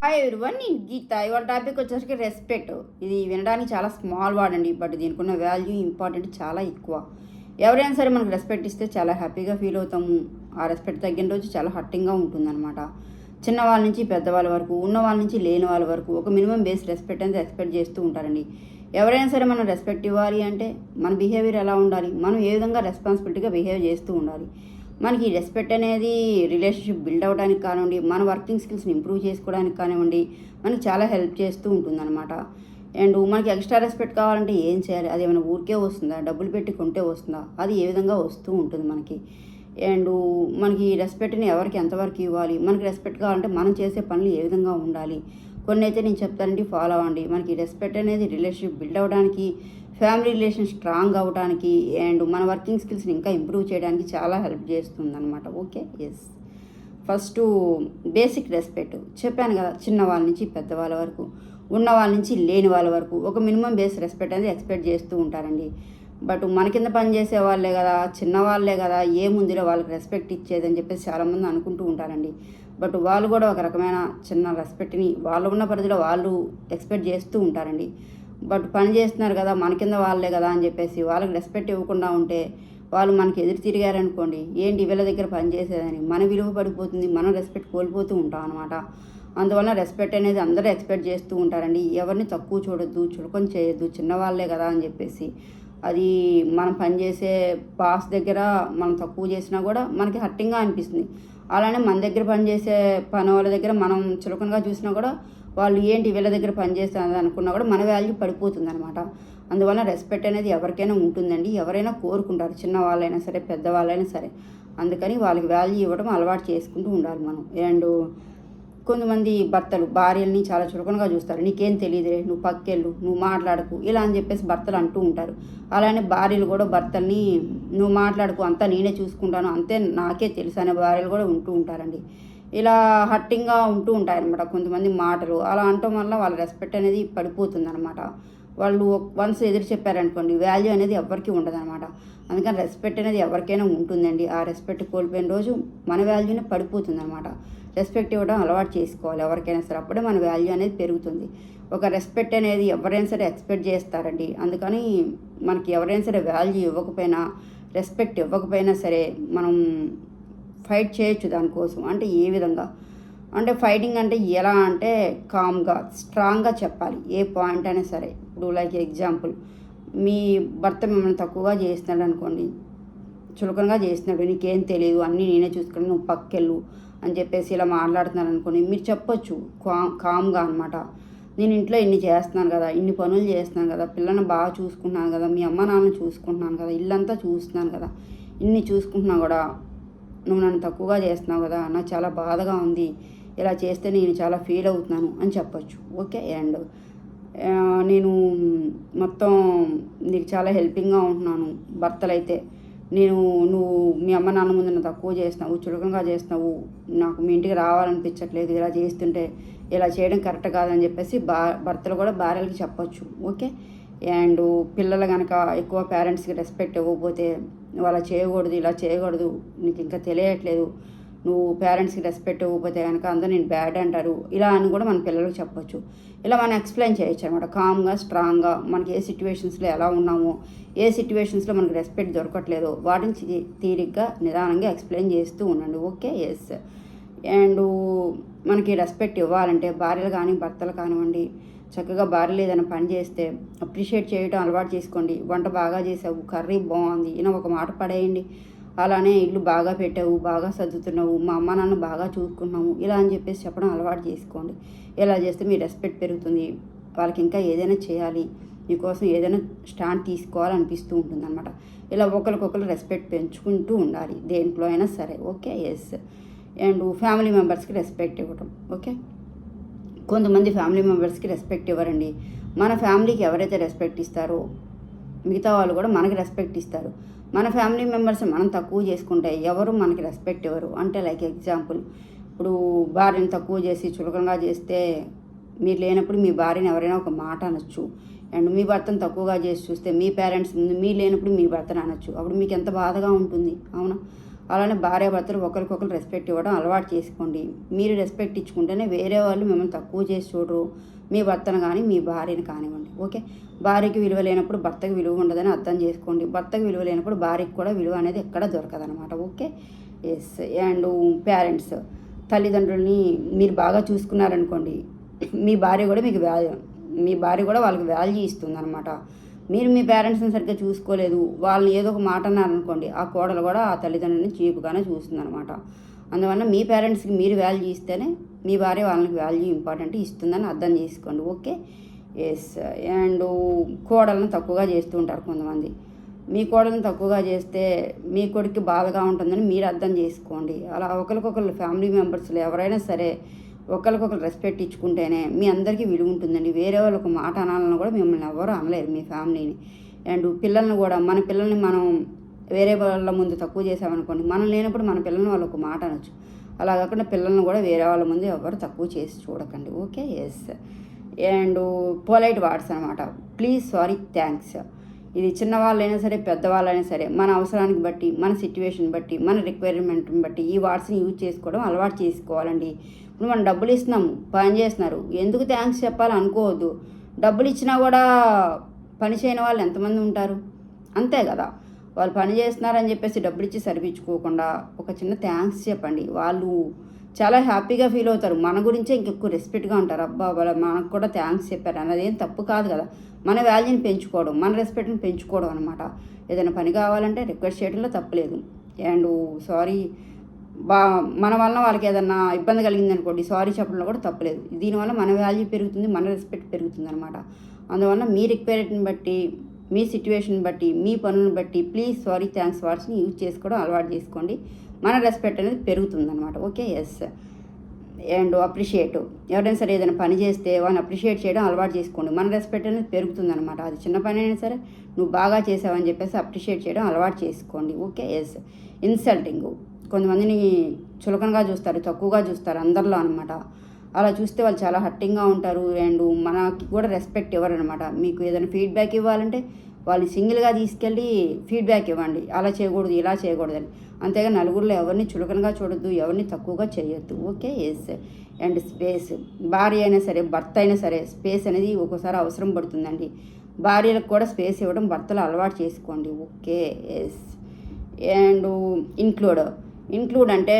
Hi everyone, నేను గీత. ఇవాళ topic వచ్చేసరికి రెస్పెక్ట్. ఇది వినడానికి చాలా స్మాల్ వర్డ్ అండి, బట్ దీనికి ఉన్న వాల్యూ ఇంపార్టెంట్ చాలా ఎక్కువ. ఎవరైనా సరే మనకు రెస్పెక్ట్ ఇస్తే చాలా హ్యాపీగా ఫీల్ అవుతాము. ఆ రెస్పెక్ట్ తగ్గిన రోజు చాలా హర్టింగ్గా ఉంటుందన్నమాట. చిన్నవాళ్ళ నుంచి పెద్దవాళ్ళ వరకు, ఉన్న వాళ్ళ నుంచి లేని వాళ్ళ వరకు ఒక మినిమం బేస్ రెస్పెక్ట్ అనేది ఎక్స్పెక్ట్ చేస్తూ ఉంటారండి. ఎవరైనా సరే మనం రెస్పెక్ట్ ఇవ్వాలి అంటే మన బిహేవియర్ ఎలా ఉండాలి, మనం ఏ విధంగా రెస్పాన్సిబిలిటీగా బిహేవ్ చేస్తూ ఉండాలి. మనకి రెస్పెక్ట్ అనేది రిలేషన్షిప్ బిల్డ్ అవ్వడానికి కానివ్వండి, మన వర్కింగ్ స్కిల్స్ని ఇంప్రూవ్ చేసుకోవడానికి కానివ్వండి, మనకి చాలా హెల్ప్ చేస్తూ ఉంటుందన్నమాట. అండ్ మనకి ఎక్స్ట్రా రెస్పెక్ట్ కావాలంటే ఏం చేయాలి? అది ఏమైనా ఊరికే వస్తుందా, డబ్బులు పెట్టి కొంటే వస్తుందా? అది ఏ విధంగా వస్తూ ఉంటుంది మనకి. అండ్ మనకి రెస్పెక్ట్ని ఎవరికి ఎంతవరకు ఇవ్వాలి, మనకి రెస్పెక్ట్ కావాలంటే మనం చేసే పనులు ఏ విధంగా ఉండాలి, కొన్ని అయితే నేను చెప్తానండి, ఫాలో అవ్వండి. మనకి రెస్పెక్ట్ అనేది రిలేషన్షిప్ బిల్డ్ అవ్వడానికి, ఫ్యామిలీ రిలేషన్ స్ట్రాంగ్ అవ్వడానికి, అండ్ మన వర్కింగ్ స్కిల్స్ని ఇంకా ఇంప్రూవ్ చేయడానికి చాలా హెల్ప్ చేస్తుంది అనమాట. Okay, yes. First basic respect చెప్పాను కదా, చిన్నవాళ్ళ నుంచి పెద్దవాళ్ళ వరకు, ఉన్న వాళ్ళ నుంచి లేని వాళ్ళ వరకు ఒక మినిమం బేస్ రెస్పెక్ట్ అనేది ఎక్స్పెక్ట్ చేస్తూ ఉంటారండి. బట్ మన కింద పని చేసే వాళ్ళే కదా, చిన్నవాళ్ళే కదా, ఏముందిలో వాళ్ళకి రెస్పెక్ట్ ఇచ్చేదని చెప్పేసి చాలామంది అనుకుంటూ ఉంటారండి. బట్ వాళ్ళు కూడా ఒక రకమైన చిన్న రెస్పెక్ట్ని వాళ్ళు ఉన్న పరిధిలో వాళ్ళు ఎక్స్పెక్ట్ చేస్తూ ఉంటారండి. బట్ పని చేస్తున్నారు కదా, మన కింద వాళ్ళే కదా అని చెప్పేసి వాళ్ళకి రెస్పెక్ట్ ఇవ్వకుండా ఉంటే వాళ్ళు మనకి ఎదురు తిరిగారనుకోండి, ఏంటి వీళ్ళ దగ్గర పని చేసేదని మన విలువ పడిపోతుంది, మనం రెస్పెక్ట్ కోల్పోతూ ఉంటాం అనమాట. అందువల్ల రెస్పెక్ట్ అనేది అందరూ ఎక్స్పెక్ట్ చేస్తూ ఉంటారండి. ఎవరిని తక్కువ చూడొద్దు, చులకన చేయొద్దు, చిన్నవాళ్ళే కదా అని చెప్పేసి. అది మనం పనిచేసే బాస్ దగ్గర మనం తక్కువ చేసినా కూడా మనకి హర్టింగ్గా అనిపిస్తుంది. అలానే మన దగ్గర పనిచేసే పని వాళ్ళ దగ్గర మనం చులకనగా చూసినా కూడా వాళ్ళు ఏంటి వీళ్ళ దగ్గర పనిచేస్తుంది అనుకున్నా కూడా మన వాల్యూ పడిపోతుంది అనమాట. అందువల్ల రెస్పెక్ట్ అనేది ఎవరికైనా ఉంటుందండి, ఎవరైనా కోరుకుంటారు, చిన్న వాళ్ళైనా సరే పెద్దవాళ్ళైనా సరే. అందుకని వాళ్ళకి వాల్యూ ఇవ్వడం అలవాటు చేసుకుంటూ ఉండాలి మనం. అండ్ కొంతమంది భర్తలు భార్యల్ని చాలా చులకనగా చూస్తారు. నీకేం తెలియదులే, నువ్వు పక్కెళ్ళు, నువ్వు మాట్లాడకు, ఇలా అని చెప్పేసి భర్తలు అంటూ ఉంటారు. అలానే భార్యలు కూడా భర్తల్ని నువ్వు మాట్లాడకు, అంతా నేనే చూసుకుంటాను, అంతే నాకే తెలుసు అనే భార్యలు కూడా ఉంటూ ఉంటారండి. ఇలా హట్టింగ్గా ఉంటూ ఉంటాయన్నమాట కొంతమంది మాటలు. అలా అనటం వల్ల వాళ్ళ రెస్పెక్ట్ అనేది పడిపోతుంది అనమాట. వాళ్ళు వన్స్ ఎదురు చెప్పారనుకోండి, వాల్యూ అనేది ఎవరికి ఉండదన్నమాట. అందుకని రెస్పెక్ట్ అనేది ఎవరికైనా ఉంటుందండి. ఆ రెస్పెక్ట్ కోల్పోయిన రోజు మన వాల్యూనే పడిపోతుంది అనమాట. రెస్పెక్ట్ ఇవ్వడం అలవాటు చేసుకోవాలి ఎవరికైనా సరే, అప్పుడే మన వాల్యూ అనేది పెరుగుతుంది. ఒక రెస్పెక్ట్ అనేది ఎవరైనా సరే ఎక్స్పెక్ట్ చేస్తారండి. అందుకని మనకి ఎవరైనా సరే వాల్యూ ఇవ్వకపోయినా, రెస్పెక్ట్ ఇవ్వకపోయినా సరే మనం ఫైట్ చేయొచ్చు దానికోసం. అంటే ఏ విధంగా అంటే ఫైటింగ్ అంటే ఎలా అంటే కామ్గా స్ట్రాంగ్గా చెప్పాలి ఏ పాయింట్ అయినా సరే. ఇప్పుడు లైక్ ఎగ్జాంపుల్, మీ భర్త మిమ్మల్ని తక్కువగా చేస్తున్నాడు అనుకోండి, చులకనగా చేస్తున్నాడు, నీకేం తెలియదు, అన్నీ నేనే చూసుకుని నువ్వు పక్కెళ్ళు అని చెప్పేసి ఇలా మాట్లాడుతున్నాను అనుకోండి, మీరు చెప్పొచ్చు కామ్గా అనమాట. నేను ఇంట్లో ఇన్ని చేస్తున్నాను కదా, ఇన్ని పనులు చేస్తున్నాను కదా, పిల్లల్ని బాగా చూసుకుంటున్నాను కదా, మీ అమ్మ నాన్న చూసుకుంటున్నాను కదా, ఇల్లంతా చూస్తున్నాను కదా, ఇన్ని చూసుకుంటున్నా కూడా నువ్వు నన్ను తక్కువగా చేస్తున్నావు కదా, నాకు చాలా బాధగా ఉంది, ఇలా చేస్తే నేను చాలా ఫీల్ అవుతున్నాను అని చెప్పొచ్చు. ఓకే. అండ్ నేను మొత్తం నీకు చాలా హెల్పింగ్గా ఉంటున్నాను. భర్తలైతే నువ్వు మీ అమ్మ నాన్న ముందు నన్ను తక్కువ చేస్తున్నావు, చులకనగా చేస్తున్నావు, నాకు మీ ఇంటికి రావాలనిపించట్లేదు, ఇలా చేస్తుంటే ఇలా చేయడం కరెక్ట్ కాదని చెప్పేసి భర్తలు కూడా భార్యలకి చెప్పొచ్చు. ఓకే. అండ్ పిల్లలు కనుక ఎక్కువ పేరెంట్స్కి రెస్పెక్ట్ ఇవ్వకపోతే, వాళ్ళ చేయకూడదు, ఇలా చేయకూడదు, నీకు ఇంకా తెలియట్లేదు, నువ్వు పేరెంట్స్కి రెస్పెక్ట్ ఇవ్వకపోతే కనుక అందరూ నేను బ్యాడ్ అంటారు, ఇలా అని కూడా మన పిల్లలకు చెప్పొచ్చు. ఇలా మనం ఎక్స్ప్లెయిన్ చేయొచ్చు అనమాట. కామ్గా స్ట్రాంగ్గా మనకి ఏ సిచ్యువేషన్స్లో ఎలా ఉన్నామో, ఏ సిచ్యువేషన్స్లో మనకి రెస్పెక్ట్ దొరకట్లేదో వాటిని తీరిగ్గా నిదానంగా ఎక్స్ప్లెయిన్ చేస్తూ ఉండండి. Okay, yes. అండ్ మనకి రెస్పెక్ట్ ఇవ్వాలంటే భార్యలు కానీ భర్తలు కానివ్వండి, చక్కగా భార్యలు ఏదైనా పని చేస్తే అప్రిషియేట్ చేయడం అలవాటు చేసుకోండి. వంట బాగా చేసావు, కర్రీ బాగుంది, ఇలా ఒక మాట పడేయండి. అలానే ఇల్లు బాగా పెట్టావు, బాగా సర్దుతున్నావు, మా అమ్మ నాన్న బాగా చూసుకున్నాము, ఇలా అని చెప్పేసి చెప్పడం అలవాటు చేసుకోండి. ఇలా చేస్తే మీ రెస్పెక్ట్ పెరుగుతుంది. వాళ్ళకి ఇంకా ఏదైనా చేయాలి, మీకోసం ఏదైనా స్టాండ్ తీసుకోవాలనిపిస్తూ ఉంటుంది అనమాట. ఇలా ఒకరికొకరు రెస్పెక్ట్ పెంచుకుంటూ ఉండాలి దేంట్లో అయినా సరే. Okay, yes. అండ్ ఫ్యామిలీ మెంబర్స్కి రెస్పెక్ట్ ఇవ్వటం. ఓకే. కొంతమంది ఫ్యామిలీ మెంబర్స్కి రెస్పెక్ట్ ఇవ్వరండి. మన ఫ్యామిలీకి ఎవరైతే రెస్పెక్ట్ ఇస్తారో మిగతా వాళ్ళు కూడా మనకి రెస్పెక్ట్ ఇస్తారు. మన ఫ్యామిలీ మెంబర్స్ మనం తక్కువ చేసుకుంటే ఎవరు మనకి రెస్పెక్ట్ ఇవ్వరు. అంటే లైక్ ఎగ్జాంపుల్, ఇప్పుడు భార్యను తక్కువ చేసి చులకనగా చేస్తే మీరు లేనప్పుడు మీ భార్యని ఎవరైనా ఒక మాట అనొచ్చు. అండ్ మీ భర్తను తక్కువగా చేసి చూస్తే మీ పేరెంట్స్ ముందు మీరు లేనప్పుడు మీ భర్తను అనొచ్చు. అప్పుడు మీకు ఎంత బాధగా ఉంటుంది, అవునా? అలానే భార్యాభర్తలు ఒకరికొకరు రెస్పెక్ట్ ఇవ్వడం అలవాటు చేసుకోండి. మీరు రెస్పెక్ట్ ఇచ్చుకుంటేనే వేరే వాళ్ళు మిమ్మల్ని తక్కువ చేసి చూడరు, మీ భర్తను కానీ మీ భార్యను కానివ్వండి. ఓకే, భార్యకి విలువ లేనప్పుడు భర్తకి విలువ ఉండదని అర్థం చేసుకోండి. భర్తకి విలువ లేనప్పుడు భార్యకి కూడా విలువ అనేది ఎక్కడ దొరకదనమాట. Okay, yes. అండ్ పేరెంట్స్, తల్లిదండ్రుల్ని మీరు బాగా చూసుకున్నారనుకోండి, మీ భార్య కూడా మీ భార్య కూడా వాళ్ళకి వాల్యూ ఇస్తుందన్నమాట. మీరు మీ పేరెంట్స్ని సరిగ్గా చూసుకోలేదు, వాళ్ళని ఏదో ఒక మాట అన్నారనుకోండి, ఆ కోడలు కూడా ఆ తల్లిదండ్రులని చీపుగానే చూస్తుందన్నమాట. అందువల్ల మీ పేరెంట్స్కి మీరు వాల్యూ ఇస్తేనే మీ భార్య వాళ్ళకి వాల్యూ ఇంపార్టెంట్ ఇస్తుందని అర్థం చేసుకోండి. Okay, yes. అండ్ కోడలను తక్కువగా చేస్తూ ఉంటారు కొంతమంది. మీ కోడలను తక్కువగా చేస్తే మీ కొడుక్కి బాధగా ఉంటుందని మీరు అర్థం చేసుకోండి. అలా ఒకరికొకరు ఫ్యామిలీ మెంబర్స్లో ఎవరైనా సరే ఒకరికొకరు రెస్పెక్ట్ ఇచ్చుకుంటేనే మీ అందరికీ విలువ ఉంటుందండి. వేరే వాళ్ళు ఒక మాట అనాలని కూడా మిమ్మల్ని ఎవరు అనలేరు, మీ ఫ్యామిలీని. అండ్ పిల్లల్ని కూడా, మన పిల్లల్ని మనం వేరే వాళ్ళ ముందు తక్కువ చేసామనుకోండి, మనం లేనప్పుడు మన పిల్లల్ని వాళ్ళు ఒక మాట అనొచ్చు. అలా కాకుండా పిల్లల్ని కూడా వేరే వాళ్ళ ముందు ఎవరు తక్కువ చేసి చూడకండి. Okay, yes. And polite words అనమాట. Please, sorry, thanks. ఇది చిన్నవాళ్ళైనా సరే పెద్దవాళ్ళైనా సరే మన అవసరానికి బట్టి, మన సిచ్యువేషన్ బట్టి, మన రిక్వైర్మెంట్ని బట్టి ఈ వర్డ్స్ని యూజ్ చేసుకోవడం అలవాటు చేసుకోవాలండి. ఇప్పుడు మనం డబ్బులు ఇస్తున్నాము, పని చేస్తున్నారు, ఎందుకు థ్యాంక్స్ చెప్పాలి అనుకోవద్దు. డబ్బులు ఇచ్చినా కూడా పని చేయని వాళ్ళు ఎంతమంది ఉంటారు, అంతే కదా. వాళ్ళు పని చేస్తున్నారని చెప్పేసి డబ్బులు ఇచ్చి సరిపించుకోకుండా ఒక చిన్న థ్యాంక్స్ చెప్పండి. వాళ్ళు చాలా హ్యాపీగా ఫీల్ అవుతారు, మన గురించే ఇంకెక్కువ రెస్పెక్ట్గా ఉంటారు. అబ్బా వాళ్ళు మనకు కూడా థ్యాంక్స్ చెప్పారు అన్నది ఏం తప్పు కాదు కదా. మన వాల్యూని పెంచుకోవడం, మన రెస్పెక్ట్ని పెంచుకోవడం అనమాట. ఏదైనా పని కావాలంటే రిక్వెస్ట్ చేయడంలో తప్పులేదు. అండ్ సారీ, మన వలన వాళ్ళకి ఏదన్నా ఇబ్బంది కలిగింది అనుకోండి, సారీ చెప్పడంలో కూడా తప్పలేదు. దీనివల్ల మన వాల్యూ పెరుగుతుంది, మన రెస్పెక్ట్ పెరుగుతుంది అనమాట. అందువల్ల మీ రిక్వైర్మెంట్ని బట్టి, మీ సిచ్యువేషన్ బట్టి, మీ పనులను బట్టి ప్లీజ్, సారీ, థ్యాంక్స్ వర్డ్స్ని యూజ్ చేసుకోవడం అలవాటు చేసుకోండి. మన రెస్పెక్ట్ అనేది పెరుగుతుంది అనమాట. Okay, yes. అండ్ అప్రిషియేట్, ఎవరైనా సరే ఏదైనా పని చేస్తే వాళ్ళని అప్రిషియేట్ చేయడం అలవాటు చేసుకోండి. మన రెస్పెక్ట్ అనేది పెరుగుతుంది అనమాట. అది చిన్న పని అయినా సరే నువ్వు బాగా చేసావని చెప్పేసి అప్రిషియేట్ చేయడం అలవాటు చేసుకోండి. Okay, yes. ఇన్సల్టింగ్, కొంతమందిని చులకనగా చూస్తారు, తక్కువగా చూస్తారు అందరిలో అనమాట. అలా చూస్తే వాళ్ళు చాలా హర్టింగ్గా ఉంటారు. అండ్ మనకి కూడా రెస్పెక్ట్ ఇవ్వరనమాట. మీకు ఏదైనా ఫీడ్బ్యాక్ ఇవ్వాలంటే వాళ్ళని సింగిల్గా తీసుకెళ్ళి ఫీడ్బ్యాక్ ఇవ్వండి, అలా చేయకూడదు, ఇలా చేయకూడదని. అంతేగా నలుగురిలో ఎవరిని చులకనగా చూడొద్దు, ఎవరిని తక్కువగా చేయొద్దు. Okay, yes. అండ్ స్పేస్, భార్య అయినా సరే భర్త అయినా సరే స్పేస్ అనేది ఒక్కోసారి అవసరం పడుతుందండి. భార్యలకు కూడా స్పేస్ ఇవ్వడం భర్తలు అలవాటు చేసుకోండి. Okay, yes. అండ్ ఇంక్లూడ్ అంటే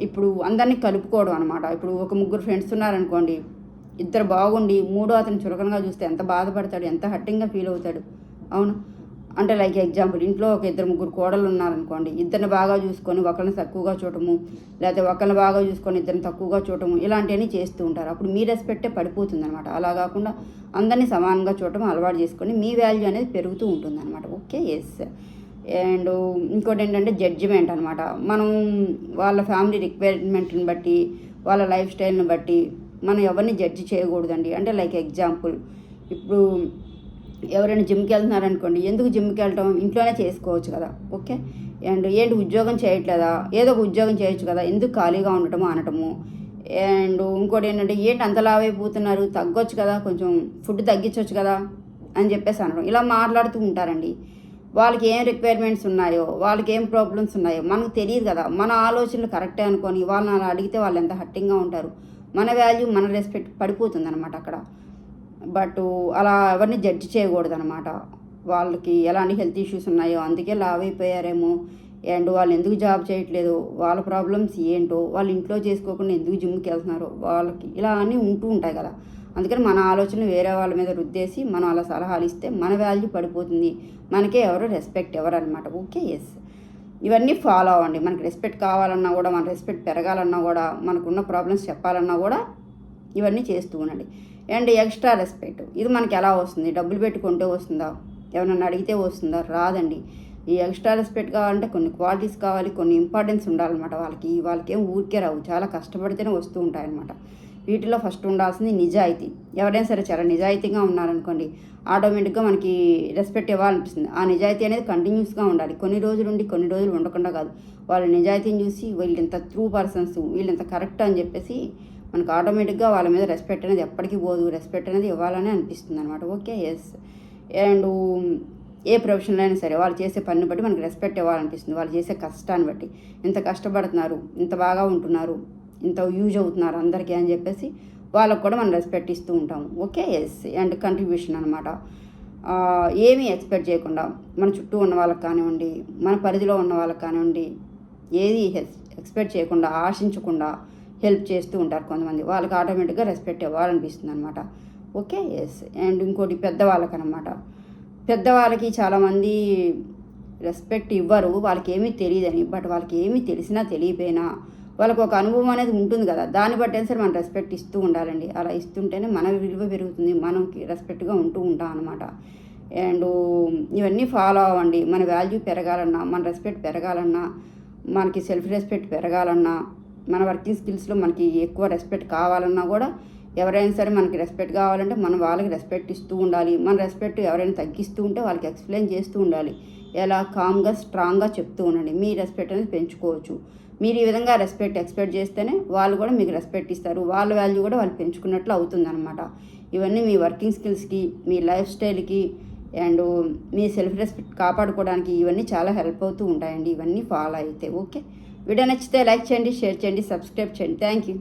ఇప్పుడు అందరినీ కలుపుకోవడం అనమాట. ఇప్పుడు ఒక ముగ్గురు ఫ్రెండ్స్ ఉన్నారనుకోండి, ఇద్దరు బాగుండి మూడో అతను చులకనగా చూస్తే ఎంత బాధపడతాడు, ఎంత హర్టింగ్గా ఫీల్ అవుతాడు. అవును, అంటే లైక్ ఎగ్జాంపుల్, ఇంట్లో ఒక ఇద్దరు ముగ్గురు కోడలు ఉన్నారనుకోండి, ఇద్దరిని బాగా చూసుకొని ఒకరిని తక్కువగా చూడటము, లేకపోతే ఒకరిని బాగా చూసుకొని ఇద్దరిని తక్కువగా చూడటము, ఇలాంటివన్నీ చేస్తూ ఉంటారు. అప్పుడు మీ రెస్పెక్టే పడిపోతుంది అనమాట. అలా కాకుండా అందరినీ సమానంగా చూడటం అలవాటు చేసుకొని మీ వాల్యూ అనేది పెరుగుతూ ఉంటుంది అనమాట. Okay, yes. అండ్ ఇంకోటి ఏంటంటే జడ్జిమెంట్ అనమాట. మనం వాళ్ళ ఫ్యామిలీ రిక్వైర్మెంట్ని బట్టి, వాళ్ళ లైఫ్ స్టైల్ని బట్టి మనం ఎవరిని జడ్జి చేయకూడదండి. అంటే లైక్ ఎగ్జాంపుల్, ఇప్పుడు ఎవరైనా జిమ్కి వెళ్తున్నారనుకోండి, ఎందుకు జిమ్కి వెళ్ళటం, ఇంట్లోనే చేసుకోవచ్చు కదా. ఓకే, అండ్ ఏంటి ఉద్యోగం చేయట్లేదా, ఏదో ఒక ఉద్యోగం చేయొచ్చు కదా, ఎందుకు ఖాళీగా ఉండటము అనటము. అండ్ ఇంకోటి ఏంటంటే, ఏంటి అంత లావైపోతున్నారు, తగ్గొచ్చు కదా, కొంచెం ఫుడ్ తగ్గించవచ్చు కదా అని చెప్పేసి అనడం. ఇలా మాట్లాడుతూ ఉంటారండి. వాళ్ళకి ఏం రిక్వైర్మెంట్స్ ఉన్నాయో, వాళ్ళకి ఏం ప్రాబ్లమ్స్ ఉన్నాయో మనకు తెలియదు కదా. మన ఆలోచనలు కరెక్టే అనుకొని వాళ్ళని అలా అడిగితే వాళ్ళు ఎంత హర్టింగ్గా ఉంటారు. మన వాల్యూ, మన రెస్పెక్ట్ పడిపోతుంది అనమాట అక్కడ. బట్ అలా ఎవరిని జడ్జి చేయకూడదు అనమాట. వాళ్ళకి ఎలాంటి హెల్త్ ఇష్యూస్ ఉన్నాయో అందుకే లావ్ అయిపోయారేమో, అండ్ వాళ్ళు ఎందుకు జాబ్ చేయట్లేదు, వాళ్ళ ప్రాబ్లమ్స్ ఏంటో, వాళ్ళు ఇంట్లో చేసుకోకుండా ఎందుకు జిమ్కి వెళ్తున్నారో, వాళ్ళకి ఇలా అన్నీ ఉంటూ ఉంటాయి కదా. అందుకని మన ఆలోచనలు వేరే వాళ్ళ మీద రుద్దేసి మనం అలా సలహాలు ఇస్తే మన వాల్యూ పడిపోతుంది, మనకే ఎవరు రెస్పెక్ట్ ఎవరు అనమాట. Okay, yes. ఇవన్నీ ఫాలో అవ్వండి. మనకి రెస్పెక్ట్ కావాలన్నా కూడా, మన రెస్పెక్ట్ పెరగాలన్నా కూడా, మనకున్న ప్రాబ్లమ్స్ చెప్పాలన్నా కూడా ఇవన్నీ చేస్తూ ఉండండి. అండ్ ఎక్స్ట్రా రెస్పెక్ట్, ఇది మనకి ఎలా వస్తుంది, డబ్బులు పెట్టుకుంటే వస్తుందా, ఎవరన్నా అడిగితే వస్తుందా, రాదండి. ఈ ఎక్స్ట్రా రెస్పెక్ట్ కావాలంటే కొన్ని క్వాలిటీస్ కావాలి, కొన్ని ఇంపార్టెన్స్ ఉండాలన్నమాట. వాళ్ళకి ఏం ఊరికే రావు, చాలా కష్టపడితేనే వస్తూ ఉంటాయన్నమాట. వీటిలో ఫస్ట్ ఉండాల్సింది నిజాయితీ. ఎవరైనా సరే చాలా నిజాయితీగా ఉన్నారనుకోండి, ఆటోమేటిక్గా మనకి రెస్పెక్ట్ ఇవ్వాలనిపిస్తుంది. ఆ నిజాయితీ అనేది కంటిన్యూస్గా ఉండాలి. కొన్ని రోజులు ఉండి కొన్ని రోజులు ఉండకుండా కాదు. వాళ్ళ నిజాయితీని చూసి వీళ్ళు ఇంత ట్రూ పర్సన్స్, వీళ్ళు ఇంత కరెక్ట్ అని చెప్పేసి మనకు ఆటోమేటిక్గా వాళ్ళ మీద రెస్పెక్ట్ అనేది ఎప్పటికీ పోదు, రెస్పెక్ట్ అనేది ఇవ్వాలని అనిపిస్తుంది అనమాట. Okay, yes. అండ్ ఏ ప్రొఫెషన్లో అయినా సరే వాళ్ళు చేసే పనిని బట్టి మనకి రెస్పెక్ట్ ఇవ్వాలనిపిస్తుంది. వాళ్ళు చేసే కష్టాన్ని బట్టి ఇంత కష్టపడుతున్నారు, ఇంత బాగా ఉంటున్నారు, ఇంత యూజ్ అవుతున్నారు అందరికీ అని చెప్పేసి వాళ్ళకు కూడా మనం రెస్పెక్ట్ ఇస్తూ ఉంటాము. Okay, yes. అండ్ కంట్రిబ్యూషన్ అనమాట. ఏమీ ఎక్స్పెక్ట్ చేయకుండా మన చుట్టూ ఉన్న వాళ్ళకి కానివ్వండి, మన పరిధిలో ఉన్న వాళ్ళకి కానివ్వండి, ఏది ఎక్స్పెక్ట్ చేయకుండా, ఆశించకుండా హెల్ప్ చేస్తూ ఉంటారు కొంతమంది. వాళ్ళకి ఆటోమేటిక్గా రెస్పెక్ట్ ఇవ్వాలనిపిస్తుంది అనమాట. Okay, yes. అండ్ ఇంకోటి పెద్దవాళ్ళకనమాట. పెద్దవాళ్ళకి చాలామంది రెస్పెక్ట్ ఇవ్వరు, వాళ్ళకి ఏమీ తెలియదని. బట్ వాళ్ళకి ఏమీ తెలిసినా తెలియపోయినా వాళ్ళకు ఒక అనుభవం అనేది ఉంటుంది కదా, దాన్ని బట్టి సరే మనం రెస్పెక్ట్ ఇస్తూ ఉండాలండి. అలా ఇస్తుంటేనే మన విలువ పెరుగుతుంది, మనకి రెస్పెక్ట్గా ఉంటూ ఉంటాం అనమాట. అండ్ ఇవన్నీ ఫాలో అవ్వండి. మన వాల్యూ పెరగాలన్నా, మన రెస్పెక్ట్ పెరగాలన్నా, మనకి సెల్ఫ్ రెస్పెక్ట్ పెరగాలన్నా, మన వర్కింగ్ స్కిల్స్లో మనకి ఎక్కువ రెస్పెక్ట్ కావాలన్నా కూడా ఎవరైనా సరే మనకి రెస్పెక్ట్ కావాలంటే మనం వాళ్ళకి రెస్పెక్ట్ ఇస్తూ ఉండాలి. మన రెస్పెక్ట్ ఎవరైనా తగ్గిస్తూ ఉంటే వాళ్ళకి ఎక్స్ప్లెయిన్ చేస్తూ ఉండాలి. ఎలా కామ్గా స్ట్రాంగ్గా చెప్తూ ఉండండి. మీ రెస్పెక్ట్ అనేది పెంచుకోవచ్చు. మీరు ఈ విధంగా రెస్పెక్ట్ ఎక్స్పెక్ట్ చేస్తేనే వాళ్ళు కూడా మీకు రెస్పెక్ట్ ఇస్తారు. వాళ్ళ వాల్యూ కూడా వాళ్ళు పెంచుకున్నట్లు అవుతుందన్నమాట. ఇవన్నీ మీ వర్కింగ్ స్కిల్స్కి, మీ లైఫ్ స్టైల్కి అండ్ మీ సెల్ఫ్ రెస్పెక్ట్ కాపాడుకోవడానికి ఇవన్నీ చాలా హెల్ప్ అవుతూ ఉంటాయండి. ఇవన్నీ ఫాలో అయితే. ఓకే, వీడియో నచ్చితే లైక్ చేయండి, షేర్ చేయండి, సబ్స్క్రైబ్ చేయండి. Thank you.